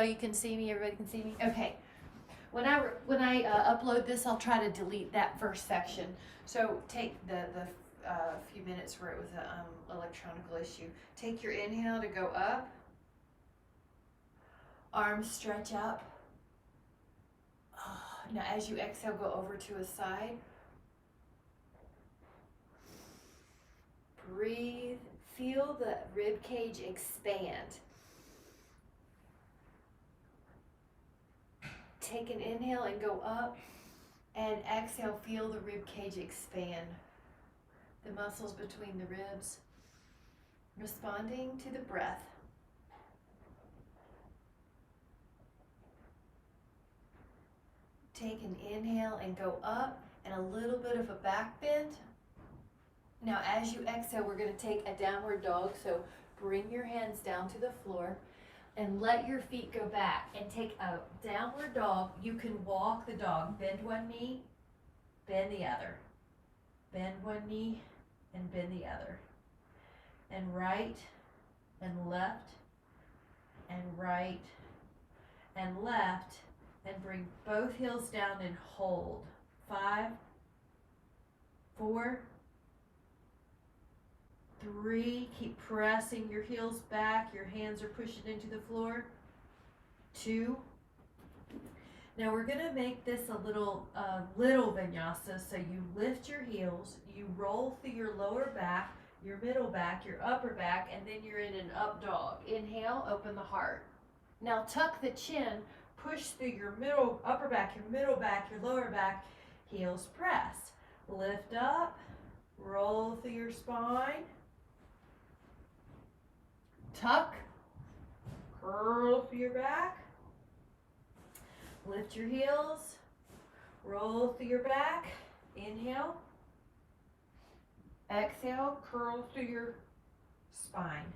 You can see me, everybody can see me? Okay. When I upload this, I'll try to delete that first section. So take the few minutes where it was an electronical issue. Take your inhale to go up. Arms stretch up. Now as you exhale, go over to a side. Breathe. Feel the rib cage expand. Take an inhale and go up, and exhale, feel the rib cage expand. The muscles between the ribs, responding to the breath. Take an inhale and go up, and a little bit of a back bend. Now as you exhale, we're going to take a downward dog, so bring your hands down to the floor. And let your feet go back and take a downward dog. You can walk the dog. Bend one knee, bend the other. Bend one knee and bend the other. And right and left and right and left. And bring both heels down and hold. 5, 4, 3, keep pressing your heels back. Your hands are pushing into the floor. 2. Now we're going to make this a little vinyasa. So you lift your heels, you roll through your lower back, your middle back, your upper back, and then you're in an up dog. Inhale, open the heart. Now tuck the chin, push through your upper back, your middle back, your lower back, heels press. Lift up, roll through your spine. Tuck, curl through your back, lift your heels, roll through your back, inhale, exhale, curl through your spine.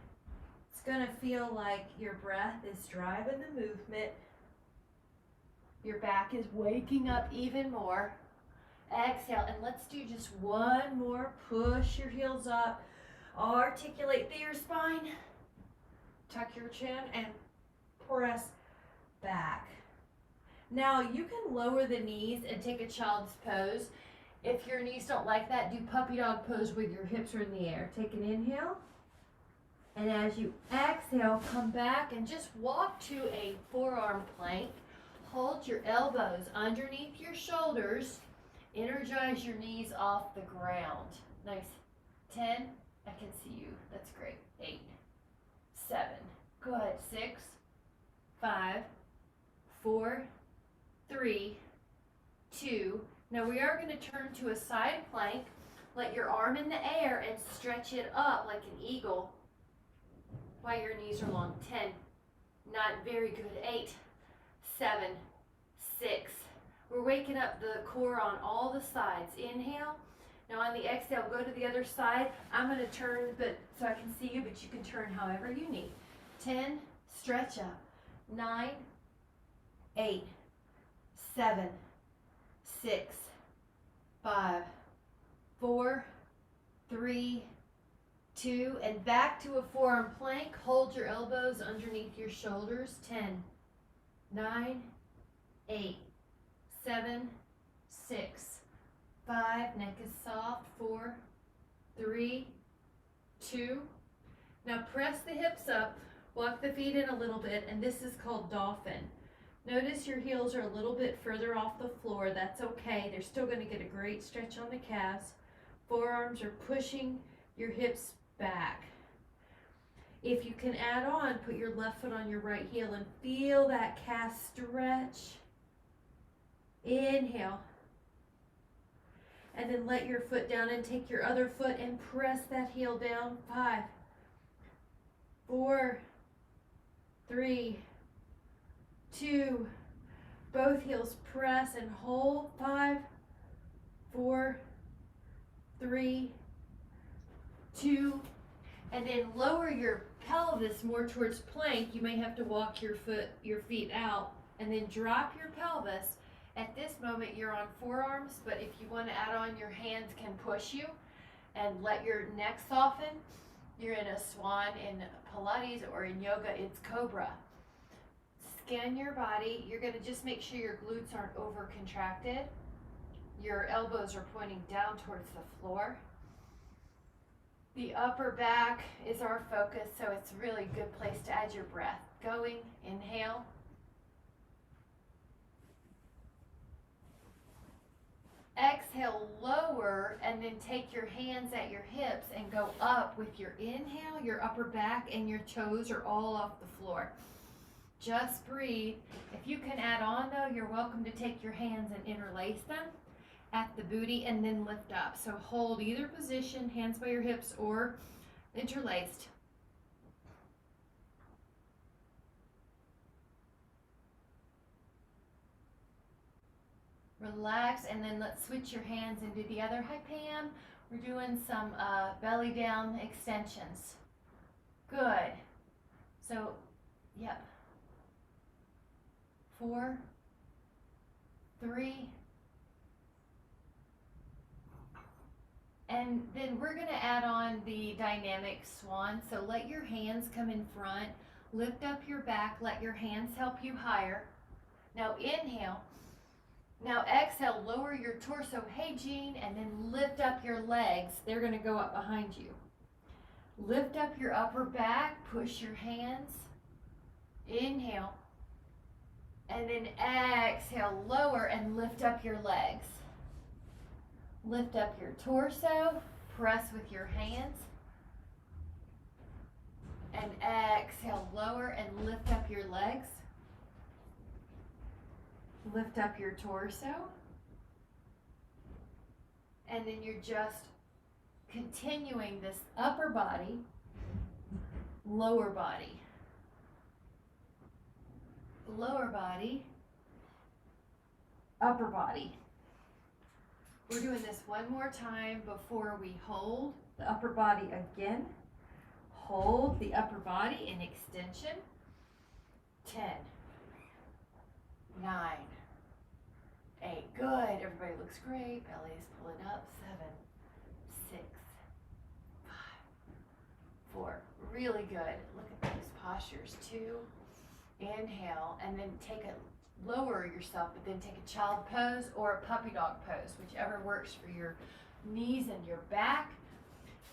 It's going to feel like your breath is driving the movement. Your back is waking up even more. Exhale, and let's do just one more. Push your heels up, articulate through your spine. Tuck your chin and press back. Now you can lower the knees and take a child's pose. If your knees don't like that, do puppy dog pose with your hips are in the air. Take an inhale. And as you exhale, come back and just walk to a forearm plank. Hold your elbows underneath your shoulders. Energize your knees off the ground. Nice. 10. I can see you. That's great. 8. 7. Good. 6, 5, 4, 3, 2. Now we are going to turn to a side plank. Let your arm in the air and stretch it up like an eagle while your knees are long. 10. Not very good. 8, 7, 6. We're waking up the core on all the sides. Inhale. Now on the exhale, go to the other side. I'm going to turn so I can see you, but you can turn however you need. 10, stretch up. 9, 8, 7, 6, 5, 4, 3, 2, and back to a forearm plank. Hold your elbows underneath your shoulders. 10, 9, 8, 7, 6, 5, neck is soft. 4, 3, 2. Now press the hips up, walk the feet in a little bit, and this is called dolphin. Notice your heels are a little bit further off the floor. That's okay. They're still going to get a great stretch on the calves. Forearms are pushing your hips back. If you can add on, put your left foot on your right heel and feel that calf stretch. Inhale. And then let your foot down and take your other foot and press that heel down. 5, 4, 3, 2. Both heels press and hold. 5, 4, 3, 2. And then lower your pelvis more towards plank. You may have to walk your feet out and then drop your pelvis. At this moment, you're on forearms, but if you want to add on, your hands can push you and let your neck soften. You're in a swan in Pilates or in yoga, it's cobra. scan your body. You're gonna just make sure your glutes aren't over contracted. Your elbows are pointing down towards the floor. The upper back is our focus, so it's a really good place to add your breath. Going, inhale. Exhale, lower, and then take your hands at your hips and go up with your inhale. Your upper back and your toes are all off the floor. Just breathe. If you can add on though, you're welcome to take your hands and interlace them at the booty and then lift up. So hold either position, hands by your hips or interlaced. Relax, and then let's switch your hands and do the other. Hi Pam, we're doing some belly down extensions. Good. So, yep. 4, 3, and then we're going to add on the dynamic swan. So let your hands come in front, lift up your back, let your hands help you higher. Now inhale. Now exhale, lower your torso, hey Jean, and then lift up your legs. They're going to go up behind you. Lift up your upper back, push your hands, inhale, and then exhale, lower and lift up your legs. Lift up your torso, press with your hands, and exhale, lower and lift up your legs. Lift up your torso, and then you're just continuing this upper body, lower body, lower body, upper body. We're doing this one more time before we hold the upper body again. Hold the upper body in extension. 10, 9, 8, good. Everybody looks great. Belly is pulling up. 7, 6, 5, 4. Really good. Look at those postures. 2, inhale, and then lower yourself, but then take a child pose or a puppy dog pose, whichever works for your knees and your back.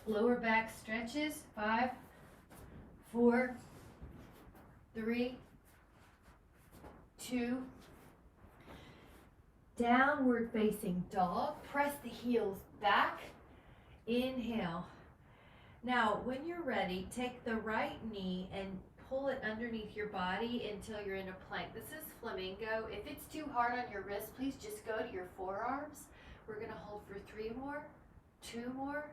Lower back stretches. 5, 4, 3, 2, downward facing dog. Press the heels back. Inhale. Now, when you're ready, take the right knee and pull it underneath your body until you're in a plank. This is flamingo. If it's too hard on your wrist, please just go to your forearms. We're going to hold for 3 more, 2 more.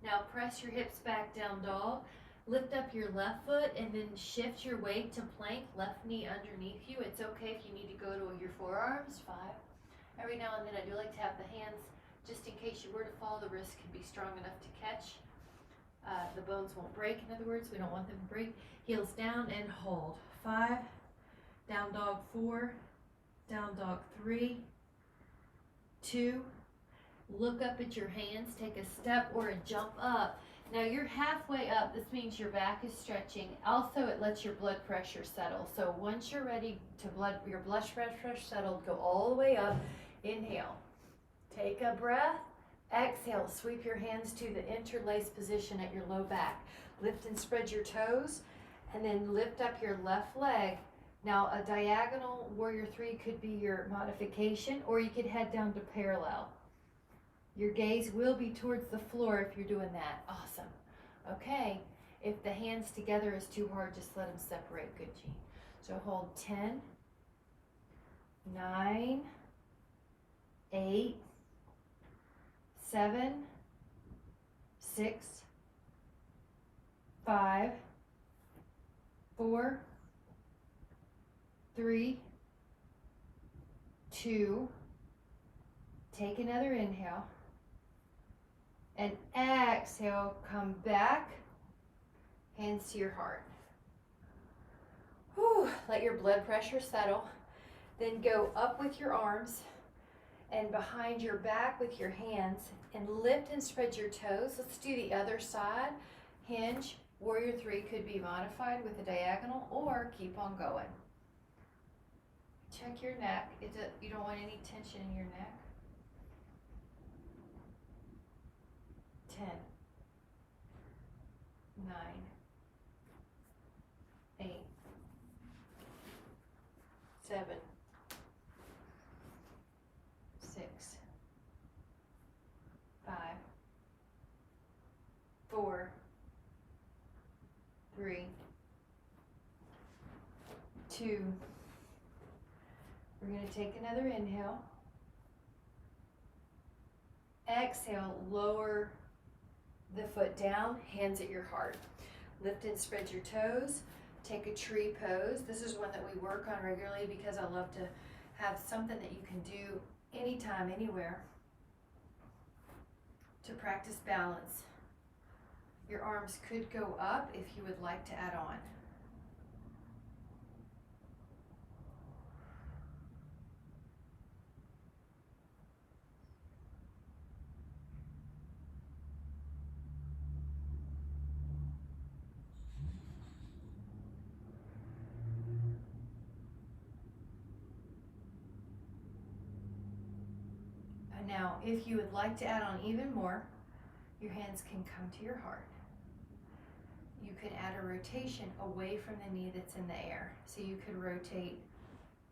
Now press your hips back, down dog. Lift up your left foot and then shift your weight to plank, left knee underneath you. It's okay if you need to go to your forearms. 5. Every now and then I do like to have the hands, just in case you were to fall, the wrist can be strong enough to catch. The bones won't break, in other words. We don't want them to break. Heels down and hold. 5, down dog 4, down dog 3, 2. Look up at your hands, take a step or a jump up. Now you're halfway up. This means your back is stretching. Also, it lets your blood pressure settle. So once you're ready to your blood pressure settled, go all the way up. Inhale. Take a breath. Exhale. Sweep your hands to the interlaced position at your low back. Lift and spread your toes, and then lift up your left leg. Now, a diagonal warrior 3 could be your modification, or you could head down to parallel. Your gaze will be towards the floor if you're doing that. Awesome. Okay. If the hands together is too hard, just let them separate. Good, Jean. So hold 10, 9, 8, 7, 6, 5, 4, 3, 2. Take another inhale. And exhale, come back, hands to your heart. Whew, let your blood pressure settle. Then go up with your arms and behind your back with your hands and lift and spread your toes. Let's do the other side. Hinge, warrior 3 could be modified with a diagonal or keep on going. Check your neck. You don't want any tension in your neck. 10, 9, 8, 7, 6, 5, 4, 3, 2. We're going to take another inhale. Exhale, lower the foot down, hands at your heart. Lift and spread your toes. Take a tree pose. This is one that we work on regularly because I love to have something that you can do anytime, anywhere to practice balance. Your arms could go up if you would like to add on. Now, if you would like to add on even more, your hands can come to your heart. You could add a rotation away from the knee that's in the air. So you could rotate,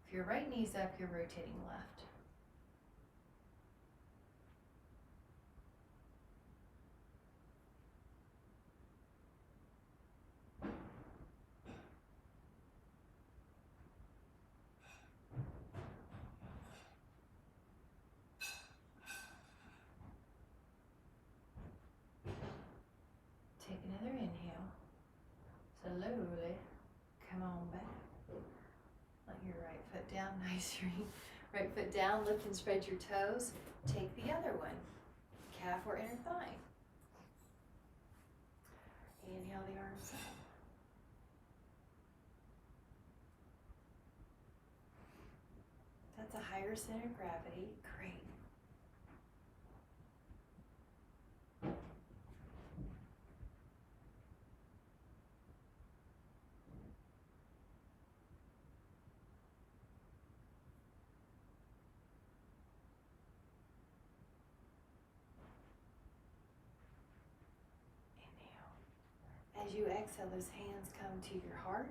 if your right knee's up, you're rotating left. Take another inhale. Slowly come on back. Let your right foot down. Nice. Right foot down. Lift and spread your toes. Take the other one. Calf or inner thigh. Inhale the arms up. That's a higher center of gravity. Great. As you exhale, those hands come to your heart.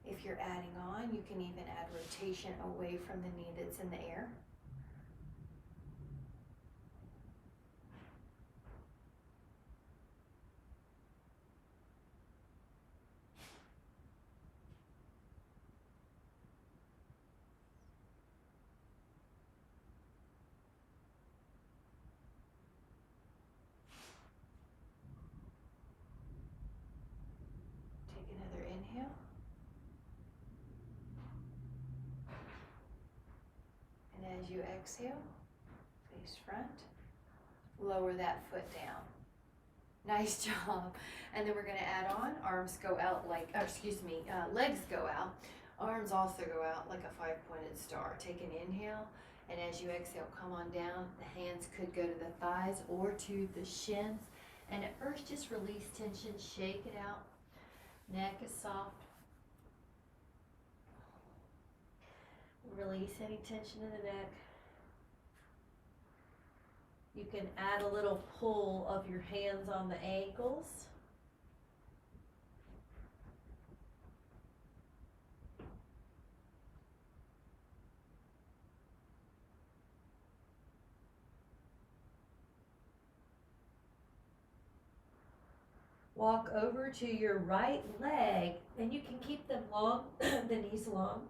If you're adding on, you can even add rotation away from the knee that's in the air. Inhale. And as you exhale, face front, lower that foot down. Nice job. And then we're going to add on, arms go out like, legs go out. Arms also go out like a 5-pointed star. Take an inhale, and as you exhale, come on down. The hands could go to the thighs or to the shins. And at first, just release tension, shake it out. Neck is soft. Release any tension in the neck. You can add a little pull of your hands on the ankles. Walk over to your right leg, and you can keep them long, the knees long.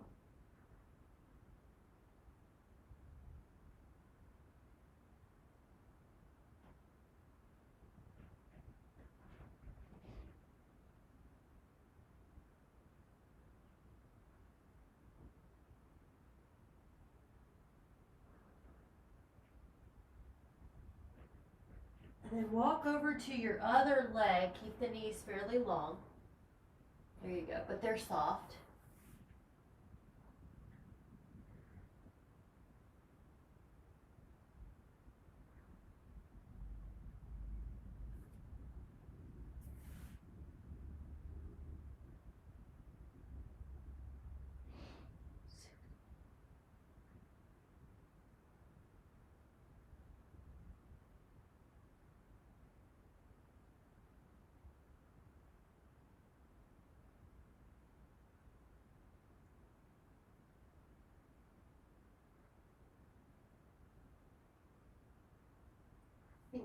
And then walk over to your other leg. Keep the knees fairly long. There you go, but they're soft.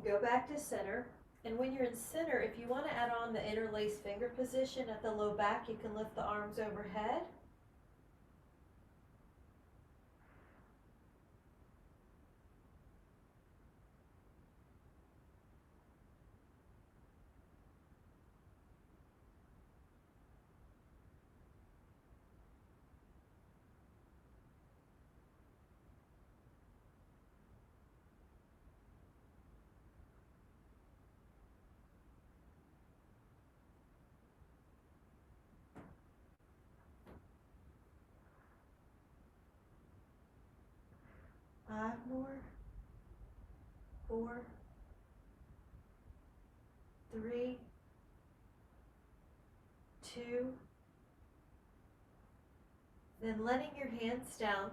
Go back to center. And when you're in center, if you want to add on the interlaced finger position at the low back, you can lift the arms overhead. Five more. 4, 3, 2. Then letting your hands down.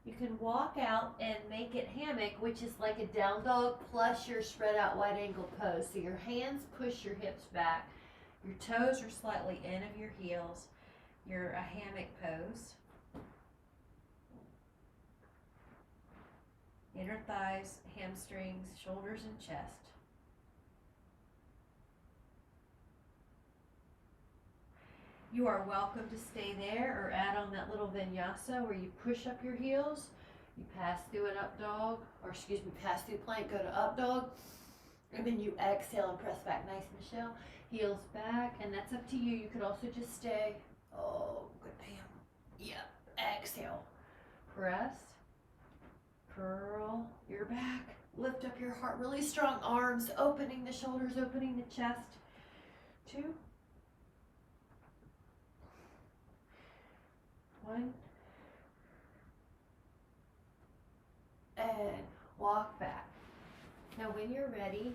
You can walk out and make it hammock, which is like a down dog plus your spread out wide angle pose. So your hands push your hips back. Your toes are slightly in of your heels. You're a hammock pose. Inner thighs, hamstrings, shoulders, and chest. You are welcome to stay there or add on that little vinyasa where you push up your heels, you pass through an up dog, or excuse me, pass through plank, go to up dog, and then you exhale and press back. Nice, Michelle. Heels back, and that's up to you. You could also just stay. Oh, good, Pam. Yep. Exhale. Press. Curl your back. Lift up your heart. Really strong arms, opening the shoulders, opening the chest. 2. 1. And walk back. Now when you're ready,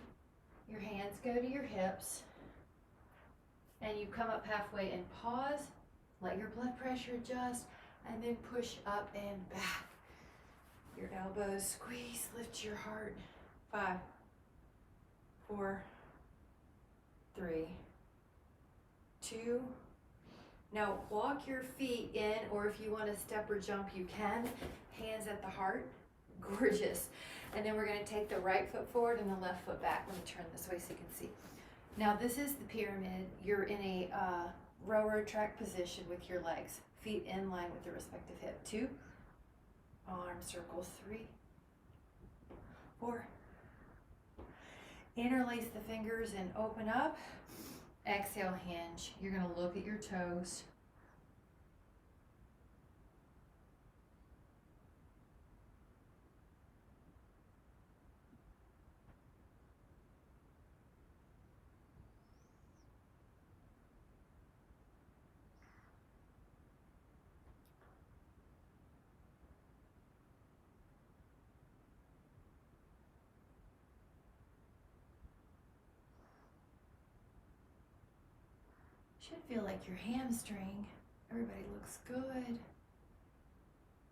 your hands go to your hips and you come up halfway and pause, let your blood pressure adjust, and then push up and back. Your elbows squeeze, lift your heart. 5, 4, 3, 2. Now walk your feet in, or if you want to step or jump, you can. Hands at the heart. Gorgeous. And then we're going to take the right foot forward and the left foot back. Let me turn this way so you can see. Now this is the pyramid. You're in a railroad track position with your legs. Feet in line with the respective hip. 2. Arm circles. 3, 4. Interlace the fingers and open up. Exhale, hinge. You're going to look at your toes. Should feel like your hamstring. Everybody looks good.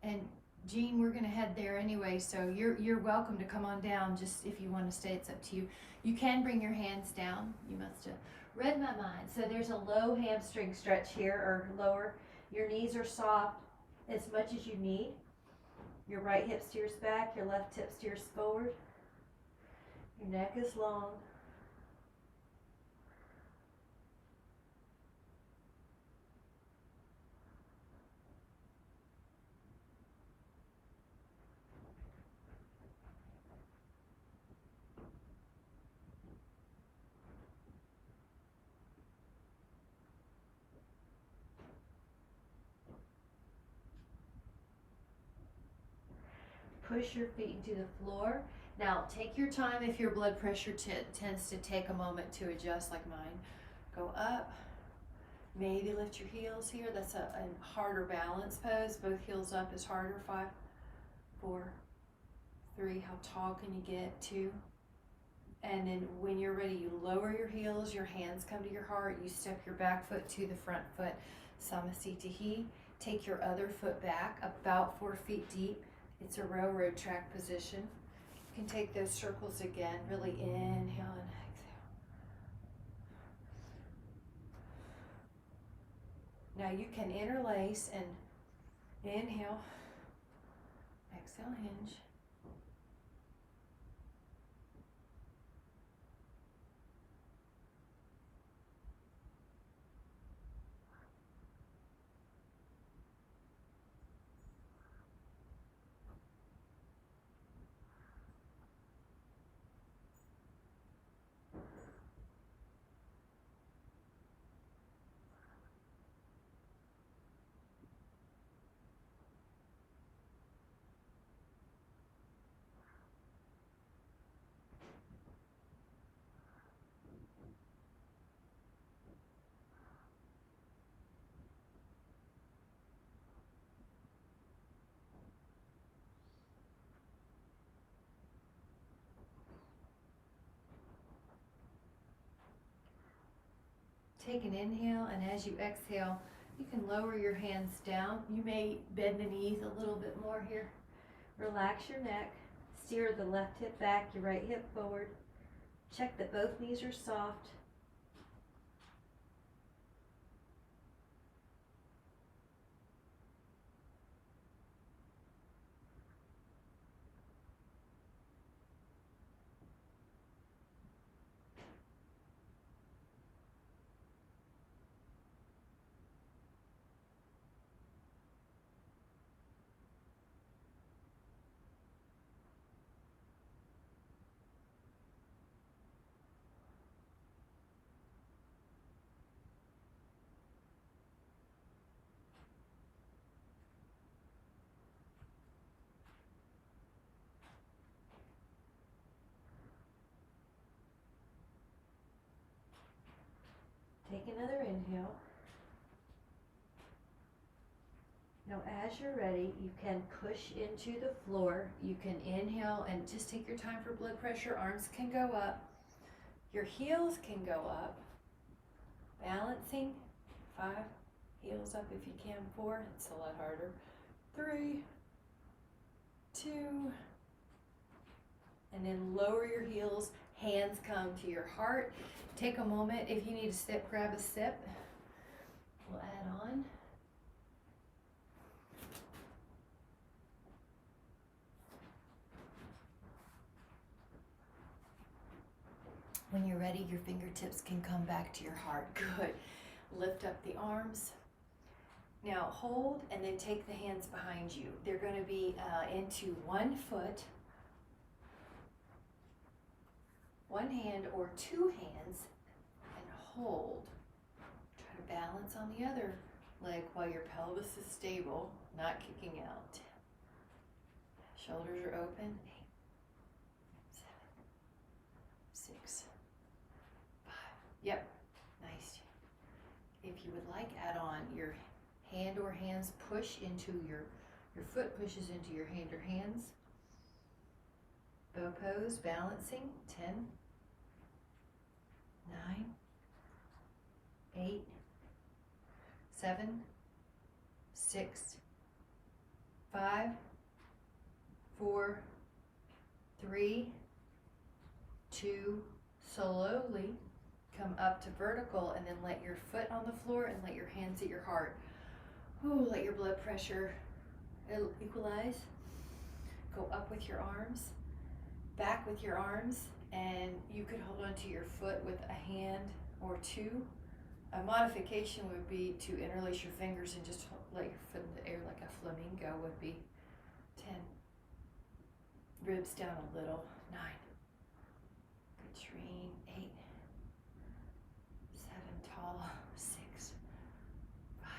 And Jean, we're going to head there anyway, so you're welcome to come on down. Just if you want to stay, it's up to you. You can bring your hands down. You must have read my mind. So there's a low hamstring stretch here, or lower. Your knees are soft as much as you need. Your right hip steers back, your left hip steers forward. Your neck is long. Push your feet into the floor. Now take your time if your blood pressure tends to take a moment to adjust like mine. Go up. Maybe lift your heels here. That's a harder balance pose. Both heels up is harder. 5, 4, 3. How tall can you get? 2. And then when you're ready, you lower your heels. Your hands come to your heart. You step your back foot to the front foot. Samasthiti. Take your other foot back about 4 feet deep. It's a railroad track position. You can take those circles again. Really inhale and exhale. Now you can interlace and inhale, exhale, hinge. Take an inhale, and as you exhale, you can lower your hands down. You may bend the knees a little bit more here. Relax your neck. Steer the left hip back, your right hip forward. Check that both knees are soft. Take another inhale. Now as you're ready, you can push into the floor. You can inhale and just take your time for blood pressure. Arms can go up. Your heels can go up. Balancing. 5. Heels up if you can. 4. It's a lot harder. 3. 2. And then lower your heels. Hands come to your heart. Take a moment. If you need a sip, grab a sip. We'll add on. When you're ready, your fingertips can come back to your heart. Good. Lift up the arms. Now hold and then take the hands behind you. They're going to be into one foot, one hand or two hands, and hold. Try to balance on the other leg while your pelvis is stable, not kicking out. Shoulders are open. 8, 7, 6, 5. Yep, nice. If you would like, add on your hand or hands push into your foot pushes into your hand or hands. Bow pose, balancing. 10, 9, 8, 7, 6, 5, 4, 3, 2, slowly come up to vertical and then let your foot on the floor and let your hands at your heart. Ooh, let your blood pressure equalize. Go up with your arms, back with your arms, and you could hold on to your foot with a hand or two. A modification would be to interlace your fingers and just let your foot in the air like a flamingo would be. 10. Ribs down a little. 9. Good train. 8. 7. Tall. 6. 5.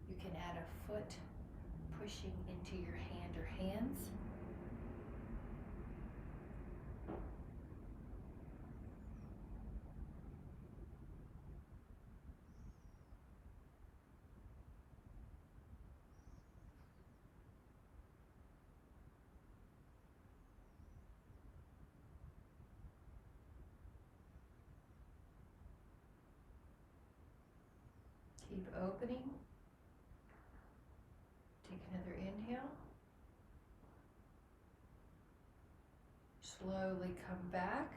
You can add a foot pushing into your hand or hands. Keep opening. Take another inhale. Slowly come back.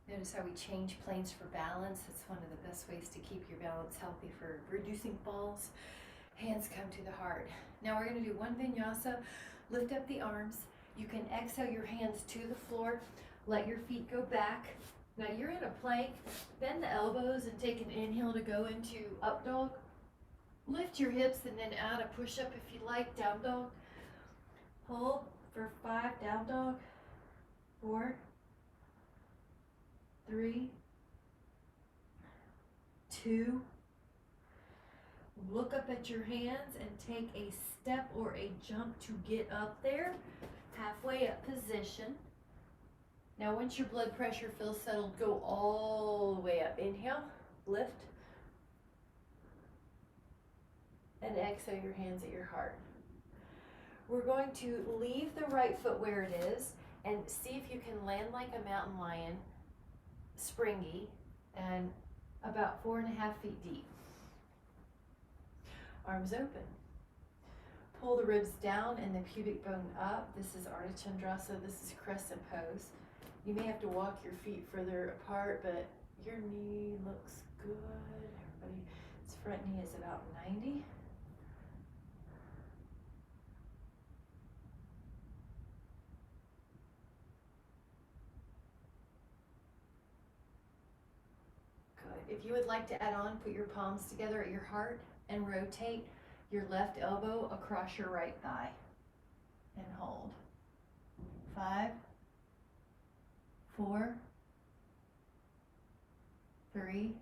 Notice how we change planes for balance. It's one of the best ways to keep your balance healthy for reducing falls. Hands come to the heart. Now we're going to do one vinyasa. Lift up the arms. You can exhale your hands to the floor. Let your feet go back. Now you're in a plank. Bend the elbows and take an inhale to go into up dog. Lift your hips and then add a push-up if you like, down dog. Hold for 5, down dog. 4, 3, 2. Look up at your hands and take a step or a jump to get up there. Halfway up position. Now once your blood pressure feels settled, go all the way up. Inhale, lift, and exhale your hands at your heart. We're going to leave the right foot where it is and see if you can land like a mountain lion. springy and about 4.5 feet deep. Arms open. Pull the ribs down and the pubic bone up. This is Ardha Chandrasa. This is crescent pose. You may have to walk your feet further apart, but your knee looks good. Everybody, its front knee is about 90. Good. If you would like to add on, put your palms together at your heart and rotate your left elbow across your right thigh and hold. 5, 4, 3,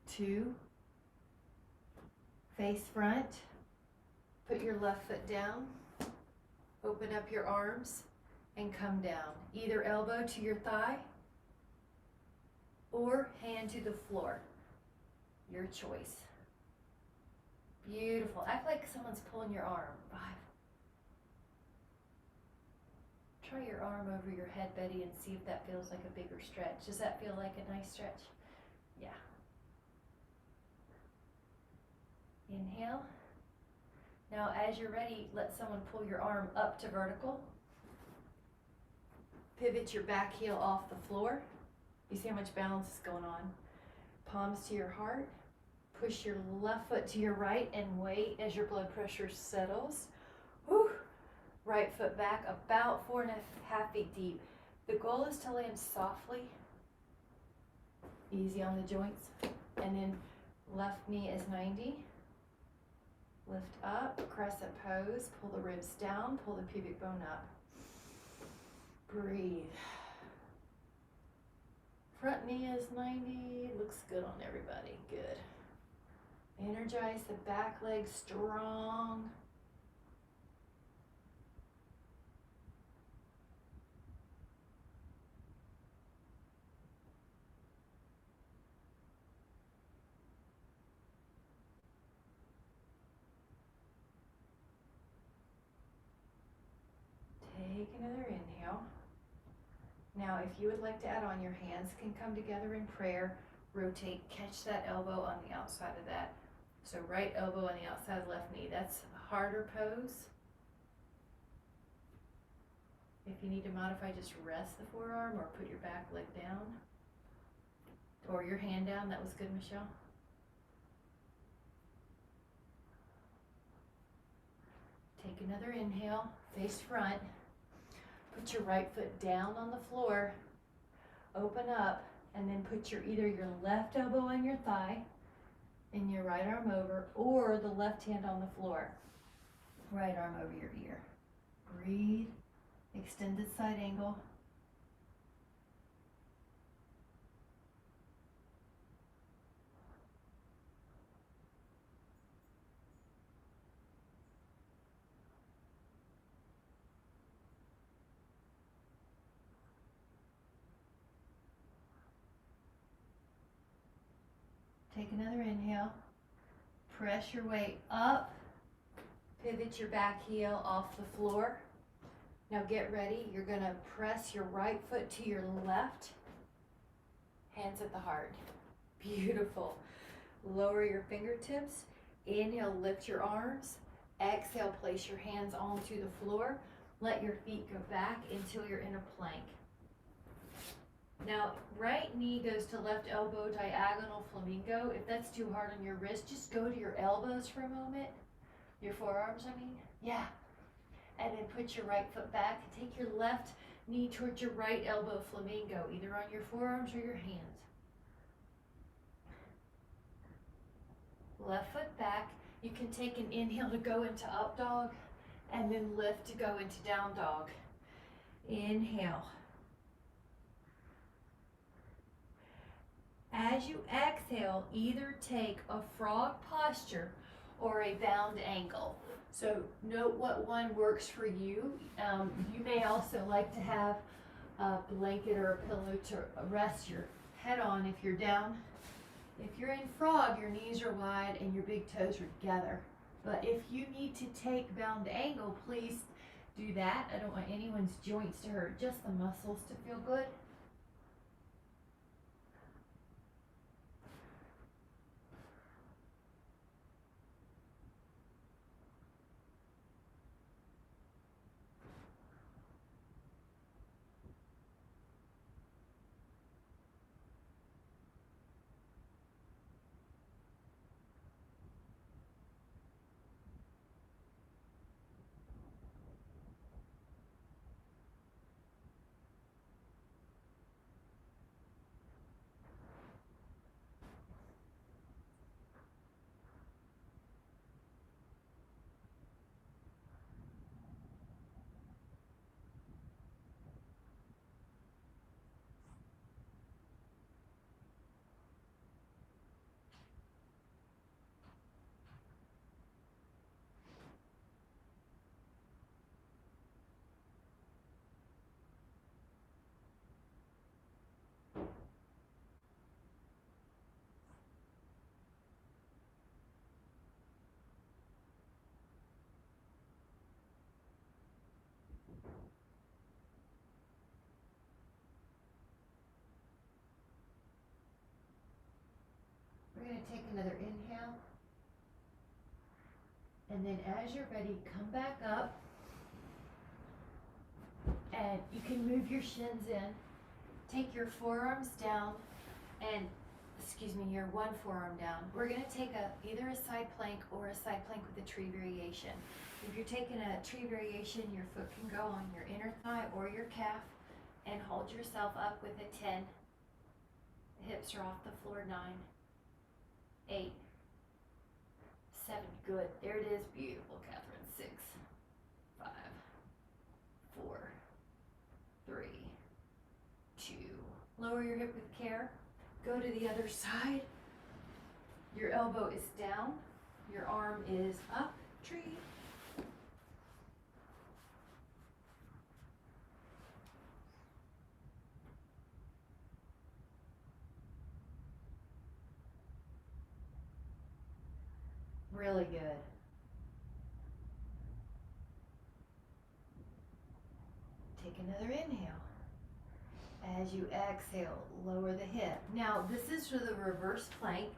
2, face front. Put your left foot down, open up your arms and come down. Either elbow to your thigh or hand to the floor, your choice. Beautiful. Act like someone's pulling your arm. 5. Try your arm over your head, Betty, and see if that feels like a bigger stretch. Does that feel like a nice stretch? Yeah. Inhale. Now, as you're ready, let someone pull your arm up to vertical. Pivot your back heel off the floor. You see how much balance is going on. Palms to your heart. Push your left foot to your right and wait as your blood pressure settles. Whew. Right foot back about 4.5 feet deep. The goal is to land softly, easy on the joints, and then left knee is 90. Lift up, crescent pose, pull the ribs down, pull the pubic bone up. Breathe. Front knee is 90, looks good on everybody, good. Energize the back leg strong. Take another inhale. Now, if you would like to add on, your hands can come together in prayer. Rotate, catch that elbow on the outside of that. So right elbow on the outside of the left knee. That's a harder pose. If you need to modify, just rest the forearm or put your back leg down. Or your hand down. That was good, Michelle. Take another inhale, face front. Put your right foot down on the floor. Open up, and then put either your left elbow on your thigh and your right arm over, or the left hand on the floor. Right arm over your ear. Breathe. Extended side angle. Take another inhale. Press your weight up. Pivot your back heel off the floor. Now get ready. You're going to press your right foot to your left. Hands at the heart. Beautiful. Lower your fingertips. Inhale, lift your arms. Exhale, place your hands onto the floor. Let your feet go back until you're in a plank. Now, right knee goes to left elbow, diagonal flamingo. If that's too hard on your wrist, just go to your elbows for a moment. Your forearms, I mean. Yeah. And then put your right foot back. Take your left knee towards your right elbow, flamingo, either on your forearms or your hands. Left foot back. You can take an inhale to go into up dog, and then lift to go into down dog. Inhale. As you exhale, either take a frog posture or a bound angle. So note what one works for you. You may also like to have a blanket or a pillow to rest your head on if you're down. If you're in frog, your knees are wide and your big toes are together. But if you need to take bound angle, please do that. I don't want anyone's joints to hurt, just the muscles to feel good. going to take another inhale. And then as you're ready, come back up. And you can move your shins in. Take your forearms down and, your one forearm down. We're going to take either a side plank or a side plank with a tree variation. If you're taking a tree variation, your foot can go on your inner thigh or your calf and hold yourself up with a 10. Hips are off the floor. 9, 8, 7. Good. There it is. Beautiful, Catherine. 6, 5, 4, 3, 2. Lower your hip with care. Go to the other side. Your elbow is down. Your arm is up. Tree. Really good. Take another inhale. As you exhale, lower the hip. Now, this is for the reverse plank.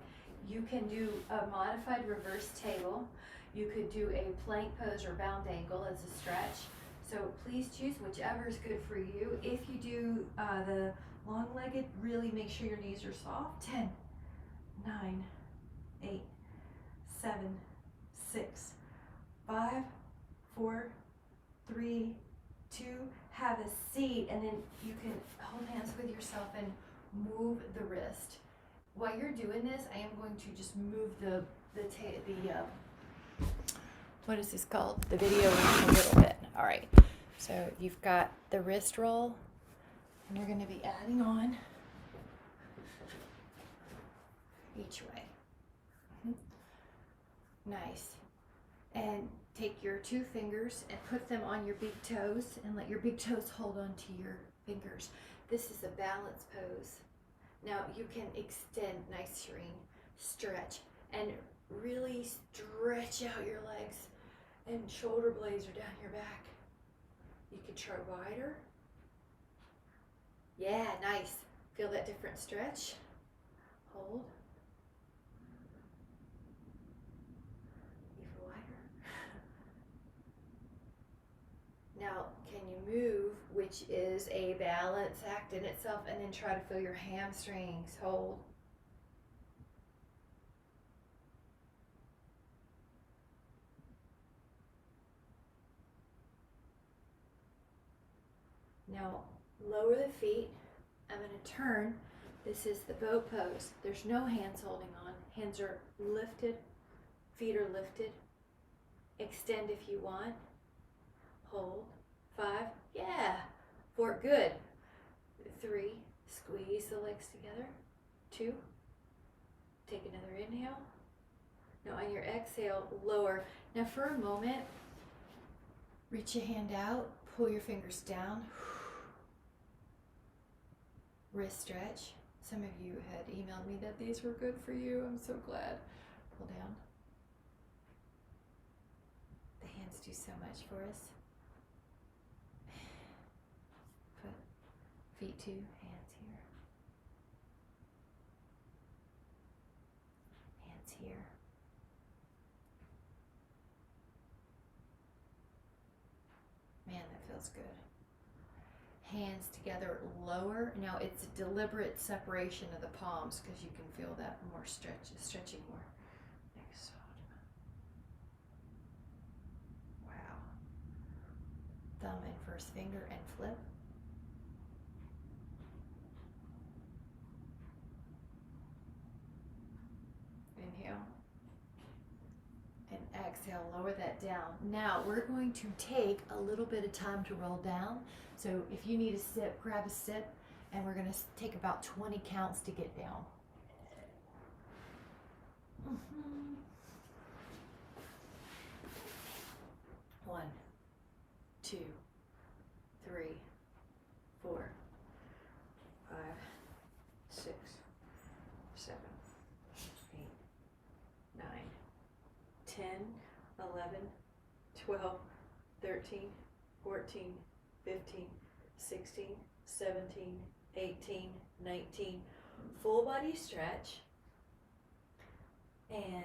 You can do a modified reverse table. You could do a plank pose or bound angle as a stretch. So please choose whichever is good for you. If you do the long-legged, really make sure your knees are soft. 10, 9, 8, 7, 6, 5, 4, 3, 2. Have a seat, and then you can hold hands with yourself and move the wrist. While you're doing this, I am going to just move the what is this called? The video a little bit. All right. So you've got the wrist roll, and we're going to be adding on each way. Nice. And take your 2 fingers and put them on your big toes and let your big toes hold on to your fingers. This is a balance pose. Now you can extend, nice serene, stretch, and really stretch out your legs, and shoulder blades are down your back. You could try wider. Yeah, nice. Feel that different stretch. Hold. Now, can you move, which is a balance act in itself, and then try to feel your hamstrings. Hold. Now, lower the feet. I'm going to turn. This is the bow pose. There's no hands holding on. Hands are lifted. Feet are lifted. Extend if you want. Hold. 5, yeah. 4, good. 3, squeeze the legs together. 2, take another inhale. Now on your exhale, lower. Now for a moment, reach a hand out, pull your fingers down. Wrist stretch. Some of you had emailed me that these were good for you. I'm so glad. Pull down. The hands do so much for us. Feet too, hands here. Hands here. Man, that feels good. Hands together, lower. Now it's a deliberate separation of the palms because you can feel that more stretching more. Next shot. Wow. Thumb and first finger and flip. Inhale and exhale, lower that down. Now we're going to take a little bit of time to roll down. So if you need a sip, grab a sip, and we're going to take about 20 counts to get down. 1, 2, 3, 4, 5, 6, 7, 8, 9, 10, 11, 12, 13, 14, 15, 16, 17, 18, 19. Full body stretch. And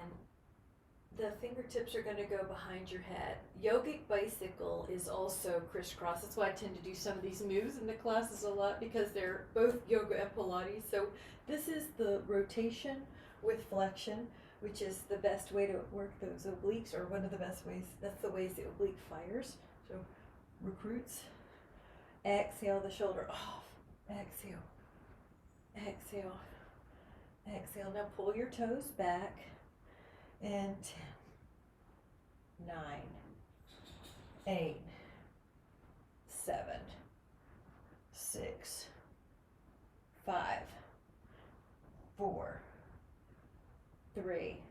the fingertips are going to go behind your head. Yogic bicycle is also crisscross. That's why I tend to do some of these moves in the classes a lot, because they're both yoga and Pilates. So this is the rotation with flexion, which is the best way to work those obliques, or one of the best ways. That's the ways the oblique fires. So recruits. Exhale the shoulder off. Exhale. Exhale. Exhale. Now pull your toes back. And 10, 9, 8, 7, 6, 5, 4, 3,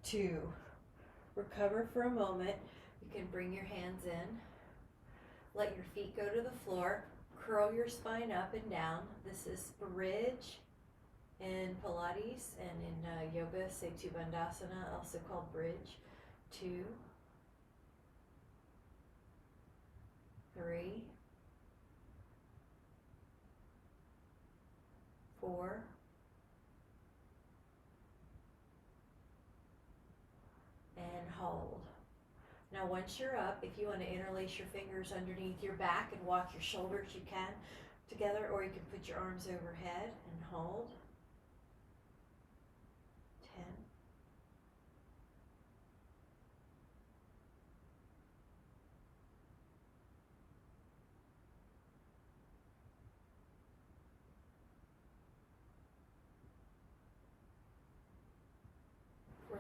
2. Recover for a moment. You can bring your hands in. Let your feet go to the floor. Curl your spine up and down. This is bridge in Pilates, and in yoga, Setu Bandhasana, also called bridge. 2, 3, 4, and hold. Now once you're up, if you want to interlace your fingers underneath your back and walk your shoulders, you can together, or you can put your arms overhead and hold. 10, 10.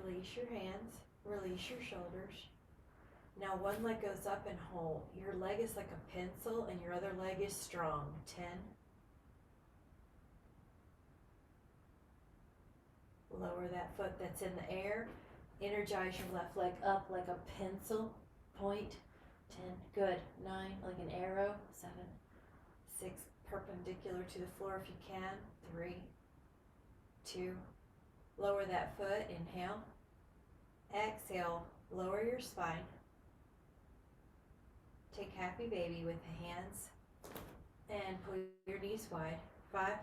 Release your hands, release your shoulders. Now one leg goes up and hold. Your leg is like a pencil and your other leg is strong. 10. Lower that foot that's in the air. Energize your left leg up like a pencil point. 10. Good. 9, like an arrow. 7, 6, perpendicular to the floor if you can. 3, 2. Lower that foot. Inhale. Exhale. Lower your spine. Take happy baby with the hands and pull your knees wide. 5,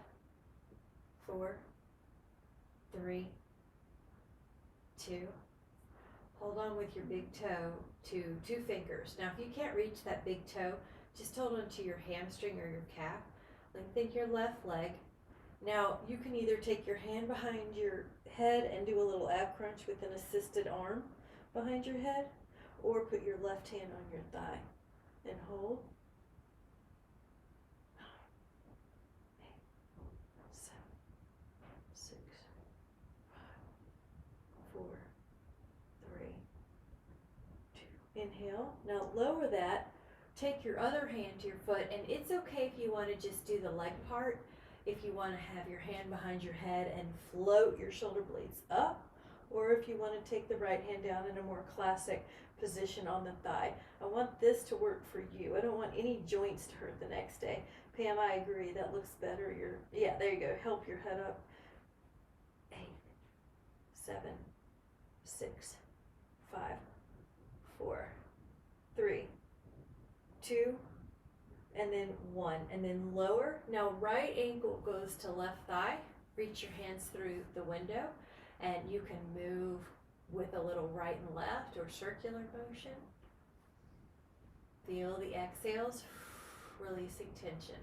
4, 3, 2. Hold on with your big toe to 2 fingers. Now if you can't reach that big toe, just hold on to your hamstring or your calf. Lengthen your left leg. Now you can either take your hand behind your head and do a little ab crunch with an assisted arm behind your head, or put your left hand on your thigh and hold. 9, 8, 7, 6, 5, 4, 3, 2. Inhale. Now lower that. Take your other hand to your foot, and it's okay if you want to just do the leg part. If you want to have your hand behind your head and float your shoulder blades up, or if you want to take the right hand down in a more classic position on the thigh. I want this to work for you. I don't want any joints to hurt the next day. Pam, I agree. That looks better. Yeah, there you go. Help your head up. 8, 7, 6, 5, 4, 3, 2, and then 1, and then lower. Now right ankle goes to left thigh. Reach your hands through the window, and you can move with a little right and left or circular motion. Feel the exhales, releasing tension.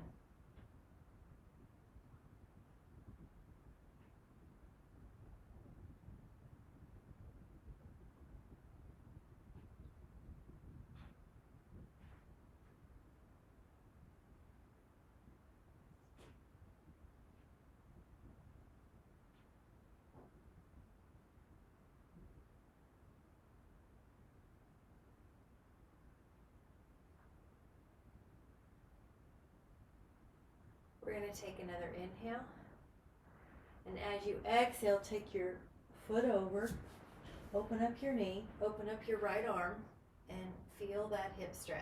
We're going to take another inhale, and as you exhale, take your foot over, open up your knee, open up your right arm, and feel that hip stretch.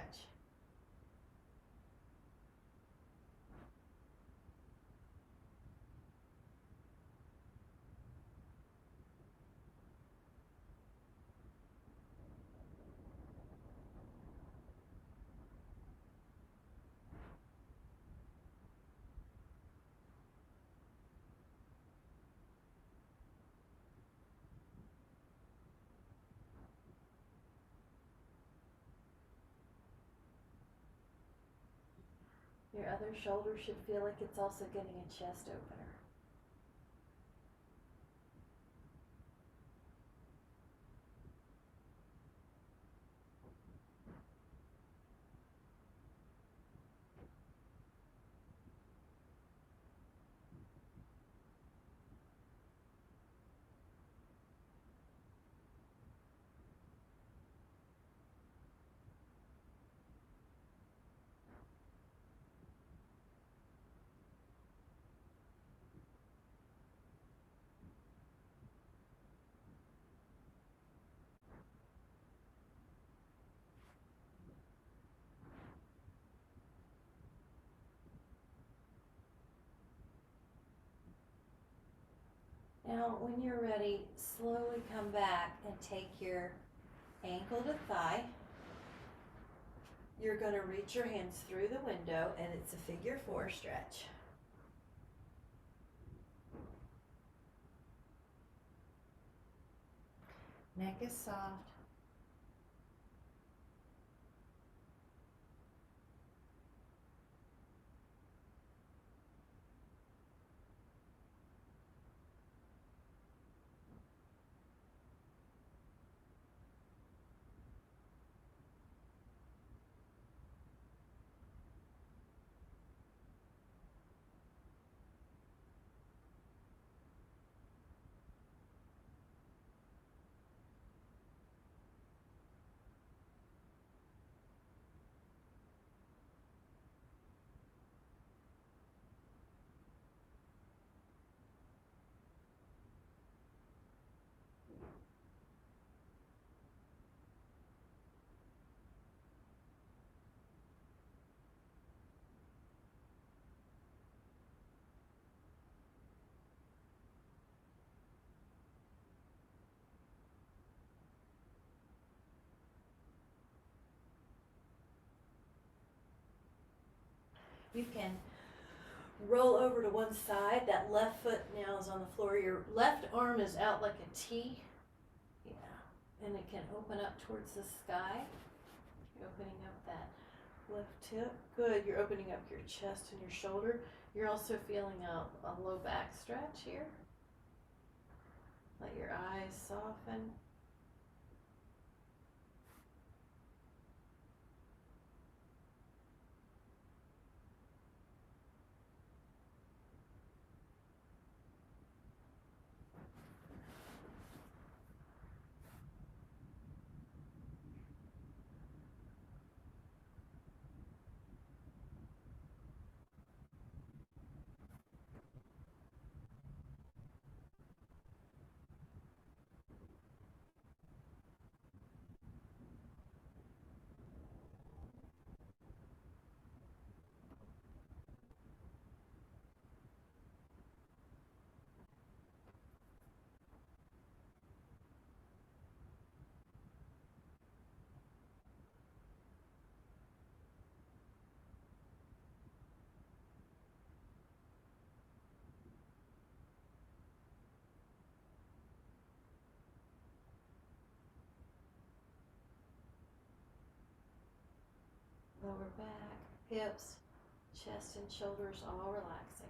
other shoulder should feel like it's also getting a chest opener. Now, when you're ready, slowly come back and take your ankle to thigh. You're going to reach your hands through the window, and it's a figure 4 stretch. Neck is soft. You can roll over to one side. That left foot now is on the floor. Your left arm is out like a T. Yeah. And it can open up towards the sky. You're opening up that left hip. Good. You're opening up your chest and your shoulder. You're also feeling a low back stretch here. Let your eyes soften. Lower back, hips, chest and shoulders all relaxing.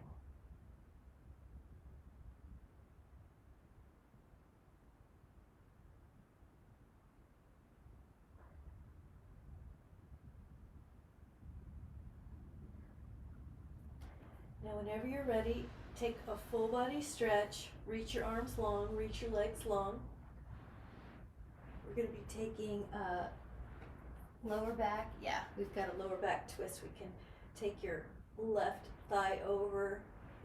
Now whenever you're ready, take a full body stretch, reach your arms long, reach your legs long. We're going to be taking lower back. Yeah, we've got a lower back twist. We can take your left thigh over,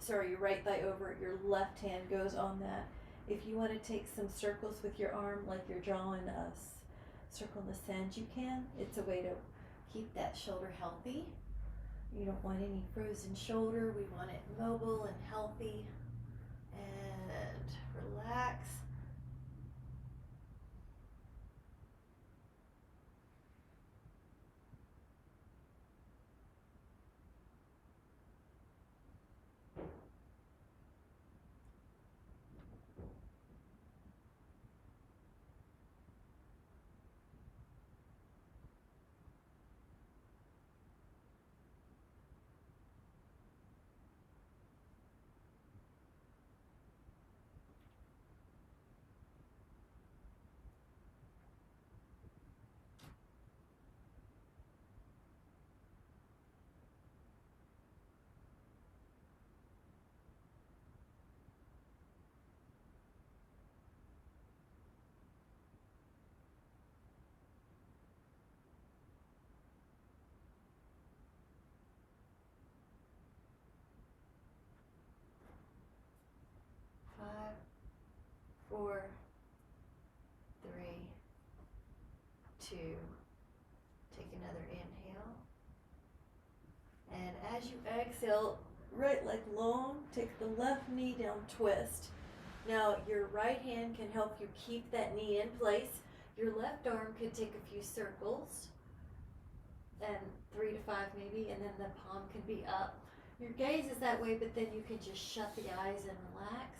your right thigh over, your left hand goes on that. If you want to take some circles with your arm, like you're drawing a circle in the sand, you can. It's a way to keep that shoulder healthy. You don't want any frozen shoulder. We want it mobile and healthy. And relax. 4, 3, 2. Take another inhale. And as you exhale, right leg long, take the left knee down, twist. Now your right hand can help you keep that knee in place. Your left arm could take a few circles, and 3 to 5 maybe, and then the palm can be up. Your gaze is that way, but then you can just shut the eyes and relax.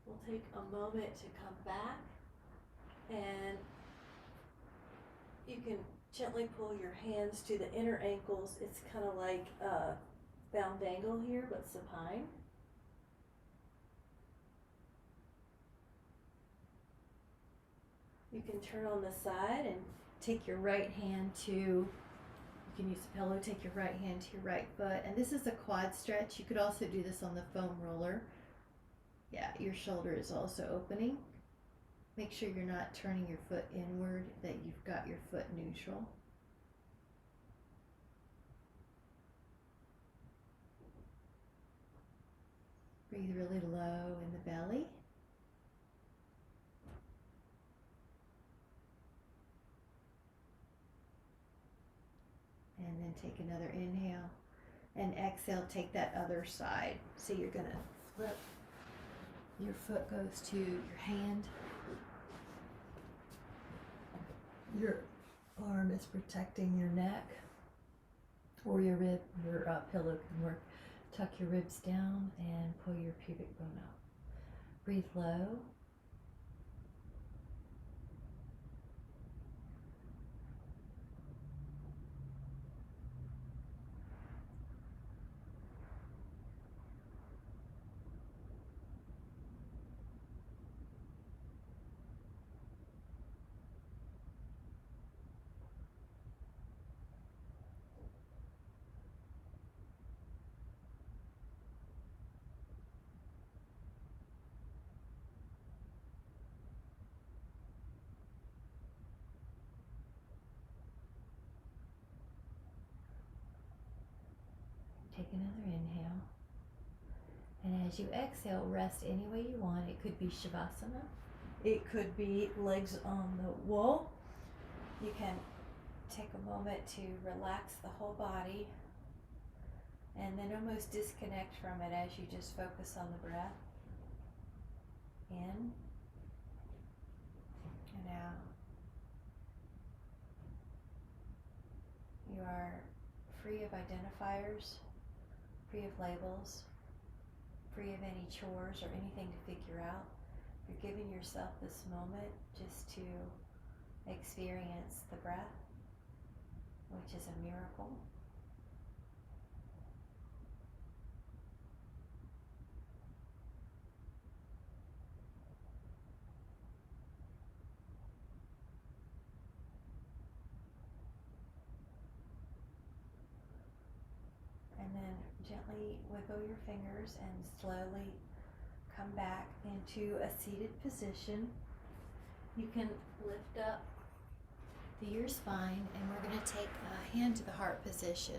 We'll take a moment to come back, and you can gently pull your hands to the inner ankles. It's kind of like a bound angle here, but supine. You can turn on the side and take your right hand to, you can use a pillow, take your right hand to your right foot. And this is a quad stretch. You could also do this on the foam roller. Yeah, your shoulder is also opening. Make sure you're not turning your foot inward, that you've got your foot neutral. Breathe really low in the belly. And then take another inhale. And exhale, take that other side. So you're going to flip. Your foot goes to your hand. Your arm is protecting your neck or your rib. Your pillow can work. Tuck your ribs down and pull your pubic bone out. Breathe low. Take another inhale. And as you exhale, rest any way you want. It could be Shavasana. It could be legs on the wall. You can take a moment to relax the whole body and then almost disconnect from it as you just focus on the breath. In and out. You are free of identifiers, free of labels, free of any chores or anything to figure out. You're giving yourself this moment just to experience the breath, which is a miracle. And then gently wiggle your fingers and slowly come back into a seated position. You can lift up through your spine, and we're going to take a hand to the heart position.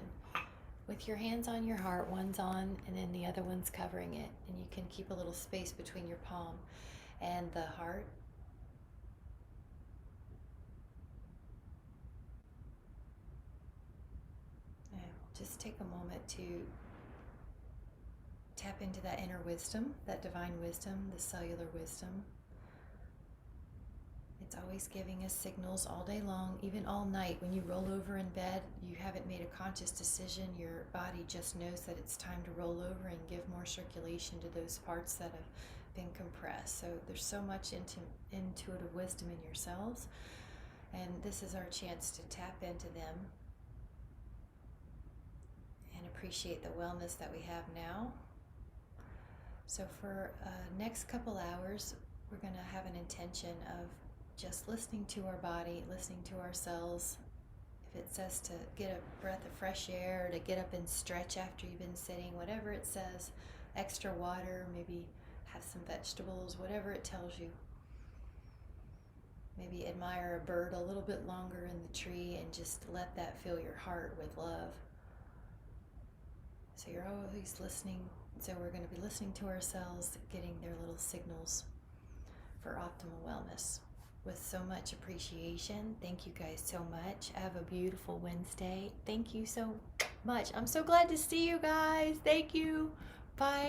With your hands on your heart, one's on and then the other one's covering it, and you can keep a little space between your palm and the heart. And just take a moment to tap into that inner wisdom, that divine wisdom, the cellular wisdom. It's always giving us signals all day long, even all night. When you roll over in bed, you haven't made a conscious decision. Your body just knows that it's time to roll over and give more circulation to those parts that have been compressed. So there's so much intuitive wisdom in yourselves, and this is our chance to tap into them and appreciate the wellness that we have now. So for next couple hours, we're going to have an intention of just listening to our body, listening to ourselves. If it says to get a breath of fresh air, to get up and stretch after you've been sitting, whatever it says, extra water, maybe have some vegetables, whatever it tells you. Maybe admire a bird a little bit longer in the tree and just let that fill your heart with love. So you're always listening. So we're going to be listening to ourselves, getting their little signals for optimal wellness. With so much appreciation. Thank you guys so much. Have a beautiful Wednesday. Thank you so much. I'm so glad to see you guys. Thank you. Bye.